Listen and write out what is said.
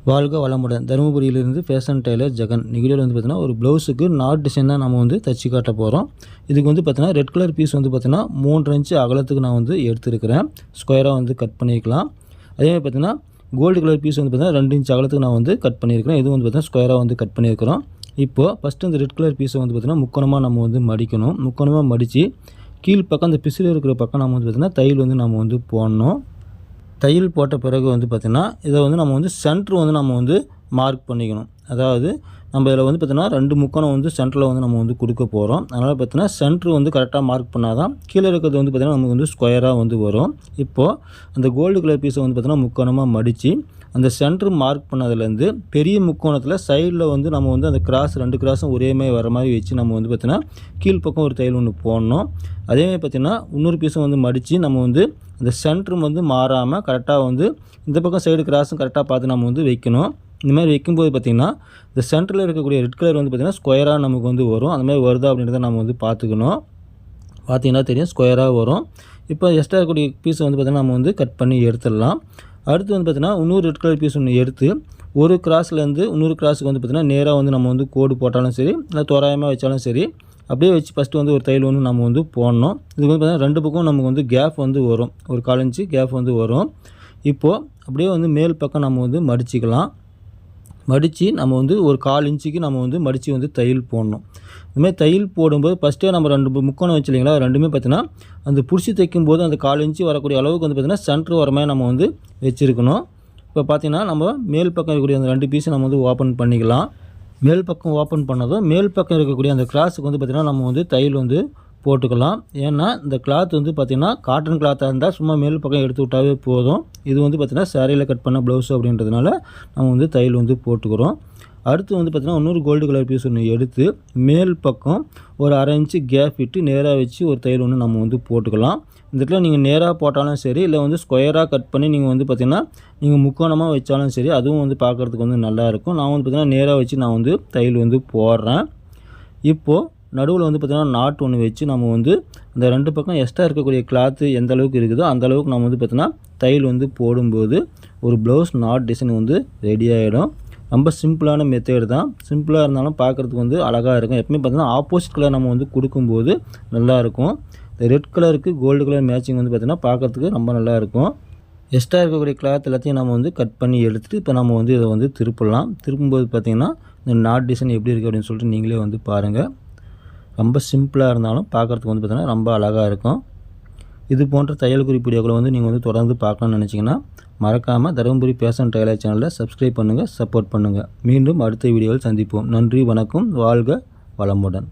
வாழ்க வளமுடன். தருமபுரியிலிருந்து fashion Taylor Jagan. வீடியோவில் வந்து பார்த்தீங்கன்னா ஒரு ப்ளவுஸுக்கு நாட் டிசைன் தான் நம்ம வந்து தச்சு காட்ட போகிறோம். இதுக்கு வந்து பார்த்தீங்கன்னா ரெட் கலர் பீஸ் வந்து பார்த்தீங்கன்னா 3 இன்ச்சு அகலத்துக்கு நான் வந்து எடுத்துருக்கிறேன். ஸ்கொயராக வந்து கட் பண்ணிக்கலாம். அதேமாதிரி பார்த்தீங்கன்னா கோல்டு கலர் பீஸ் வந்து பார்த்தீங்கன்னா 2 இன்ச்சு அகலத்துக்கு நான் வந்து கட் பண்ணியிருக்கிறேன். இது வந்து பார்த்தீங்கன்னா ஸ்கொயராக வந்து கட் பண்ணியிருக்கிறோம். இப்போது ஃபஸ்ட்டு இந்த ரெட் கலர் பீஸை வந்து பார்த்தீங்கன்னா முக்கோணமாக நம்ம வந்து மடிக்கணும். முக்கோணமாக மடித்து கீழ் பக்கம் அந்த பிசிறு இருக்கிற பக்கம் நம்ம வந்து பார்த்தீங்கன்னா தையல் வந்து நம்ம வந்து போடணும். தையல் போட்ட பிறகு வந்து பார்த்திங்கன்னா இதை வந்து நம்ம வந்து சென்ட்ரு வந்து நம்ம வந்து மார்க் பண்ணிக்கணும். அதாவது நம்ம இதில் வந்து பார்த்திங்கன்னா 2 முக்கோணம் வந்து சென்டரில் வந்து நம்ம வந்து கொடுக்க போகிறோம். அதனால் பார்த்திங்கன்னா சென்ட்ரு வந்து கரெக்டாக மார்க் பண்ணால் தான் கீழே இருக்கிறது வந்து பார்த்திங்கன்னா நமக்கு வந்து ஸ்கொயராக வந்து வரும். இப்போது அந்த கோல்டு கலர் பீஸை வந்து பார்த்திங்கன்னா முக்கோணமாக மடித்து அந்த சென்ட்ரு மார்க் பண்ணதுலேருந்து பெரிய முக்கோணத்தில் சைடில் வந்து நம்ம வந்து அந்த கிராஸ் 2 கிராஸும் ஒரே மாதிரி வர மாதிரி வச்சு நம்ம வந்து பார்த்திங்கன்னா கீழ்ப்பக்கம் ஒரு தையல் ஒன்று போடணும். அதேமாதிரி பார்த்திங்கன்னா இன்னொரு பீஸும் வந்து மடித்து நம்ம வந்து அந்த சென்ட்ரும் வந்து மாறாமல் கரெக்டாக வந்து இந்த பக்கம் சைடு கிராஸும் கரெக்டாக பார்த்து நம்ம வந்து வைக்கணும். இந்த மாதிரி வைக்கும்போது பார்த்திங்கன்னா இந்த சென்டரில் இருக்கக்கூடிய ரெட் கலர் வந்து பார்த்திங்கன்னா ஸ்கொயராக நமக்கு வந்து வரும். அந்த மாதிரி வருதா அப்படின்றத நம்ம வந்து பார்த்துக்கணும். பார்த்திங்கன்னா தெரியும் ஸ்கொயராக வரும். இப்போ எக்ஸ்ட்ரா இருக்கக்கூடிய பீஸை வந்து பார்த்திங்கன்னா நம்ம வந்து கட் பண்ணி எடுத்துடலாம். அடுத்து வந்து பார்த்திங்கன்னா இன்னொரு ரெட் கலர் பீஸ் ஒன்று எடுத்து ஒரு கிராஸ்லேருந்து இன்னொரு கிராஸுக்கு வந்து பார்த்திங்கன்னா நேராக வந்து நம்ம வந்து கோடு போட்டாலும் சரி இல்லை தோராயமாக வச்சாலும் சரி அப்படியே வச்சு ஃபஸ்ட்டு வந்து ஒரு தையல் ஒன்று நம்ம வந்து போடணும். இதுக்கு வந்து பார்த்திங்கன்னா 2 பக்கம் நமக்கு வந்து கேப் வந்து வரும். ஒரு 1/4 இன்ச்சு கேப் வந்து வரும். இப்போது அப்படியே வந்து மேல் பக்கம் நம்ம வந்து மடிச்சிக்கலாம். மடித்து நம்ம வந்து ஒரு 1/4 இன்ச்சுக்கு நம்ம வந்து மடித்து வந்து தையல் போடணும். இதுமாதிரி தையல் போடும்போது ஃபஸ்ட்டே நம்ம 2 முக்கோணம் வச்சு இல்லைங்களா, ரெண்டுமே பார்த்திங்கன்னா அந்த பிடிச்சி தைக்கும்போது அந்த 1/4 இன்ச்சு வரக்கூடிய அளவுக்கு வந்து பார்த்திங்கன்னா சென்ட்ரு வர மாதிரி நம்ம வந்து வச்சுருக்கணும். இப்போ பார்த்திங்கன்னா நம்ம மேல் பக்கம் இருக்கக்கூடிய அந்த 2 பீஸை நம்ம வந்து ஓப்பன் பண்ணிக்கலாம். மேல் பக்கம் ஓப்பன் பண்ணதும் மேல் பக்கம் இருக்கக்கூடிய அந்த கிராஸுக்கு வந்து பார்த்திங்கன்னா நம்ம வந்து தையல் வந்து போட்டுக்கலாம். ஏன்னா இந்த கிளாத் வந்து பார்த்திங்கன்னா காட்டன் கிளாத்தாக இருந்தால் சும்மா மேல் பக்கம் எடுத்து விட்டாவே போதும். இது வந்து பார்த்திங்கன்னா சாரியில் கட் பண்ண ப்ளவுஸ் அப்படின்றதுனால நம்ம வந்து தையல் வந்து போட்டுக்கிறோம். அடுத்து வந்து பார்த்திங்கன்னா இன்னொரு கோல்டு கலர் பீஸ் ஒன்று எடுத்து மேல் பக்கம் ஒரு 1/2 இன்ச்சு கேப் விட்டு நேராக வச்சு ஒரு தையல் ஒன்று நம்ம வந்து போட்டுக்கலாம். இந்த இடத்துல நீங்கள் நேராக போட்டாலும் சரி இல்லை வந்து ஸ்கொயராக கட் பண்ணி நீங்கள் வந்து பார்த்திங்கன்னா நீங்கள் முக்கோணமாக வச்சாலும் சரி அதுவும் வந்து பார்க்குறதுக்கு வந்து நல்லாயிருக்கும். நான் வந்து பார்த்திங்கன்னா நேராக வச்சு நான் வந்து தையல் வந்து போடுறேன். இப்போது நடுவில் வந்து பார்த்திங்கன்னா நாட் ஒன்று வச்சு நம்ம வந்து அந்த 2 பக்கம் எக்ஸ்ட்ரா இருக்கக்கூடிய கிளாத்து எந்த அளவுக்கு இருக்குதோ அந்த அளவுக்கு நம்ம வந்து பார்த்திங்கன்னா தையல் வந்து போடும்போது ஒரு ப்ளவுஸ் நாட் டிசைன் வந்து ரெடி ஆகிடும். ரொம்ப சிம்பிளான மெத்தேடு தான். சிம்பிளாக இருந்தாலும் பார்க்குறதுக்கு வந்து அழகாக இருக்கும். எப்பவுமே பார்த்திங்கன்னா ஆப்போசிட் கலர் நம்ம வந்து கொடுக்கும்போது நல்லாயிருக்கும். இந்த ரெட் கலருக்கு கோல்டு கலர் மேட்சிங் வந்து பார்த்திங்கன்னா பார்க்குறதுக்கு ரொம்ப நல்லாயிருக்கும். எக்ஸ்ட்ரா இருக்கக்கூடிய கிளாத் எல்லாத்தையும் நம்ம வந்து கட் பண்ணி எடுத்துகிட்டு இப்போ நம்ம வந்து இதை வந்து திருப்பலாம். திருப்பும்போது பார்த்திங்கன்னா இந்த நாட் டிசைன் எப்படி இருக்குது அப்படின்னு சொல்லிட்டு நீங்களே வந்து பாருங்கள். ரொம்ப சிம்பிளாக இருந்தாலும் பார்க்குறதுக்கு வந்து பார்த்திங்கன்னா ரொம்ப அழகாக இருக்கும். இது போன்ற தையல் குறிப்பு வீடியோக்களை வந்து நீங்கள் வந்து தொடர்ந்து பார்க்கணும்னு நினச்சிங்கன்னா மறக்காமல் தருமபுரி ஃபேஷன் டெய்லர் சேனலில் சப்ஸ்கிரைப் பண்ணுங்கள், சப்போர்ட் பண்ணுங்கள். மீண்டும் அடுத்த வீடியோவில் சந்திப்போம். நன்றி, வணக்கம், வாழ்க வளமுடன்.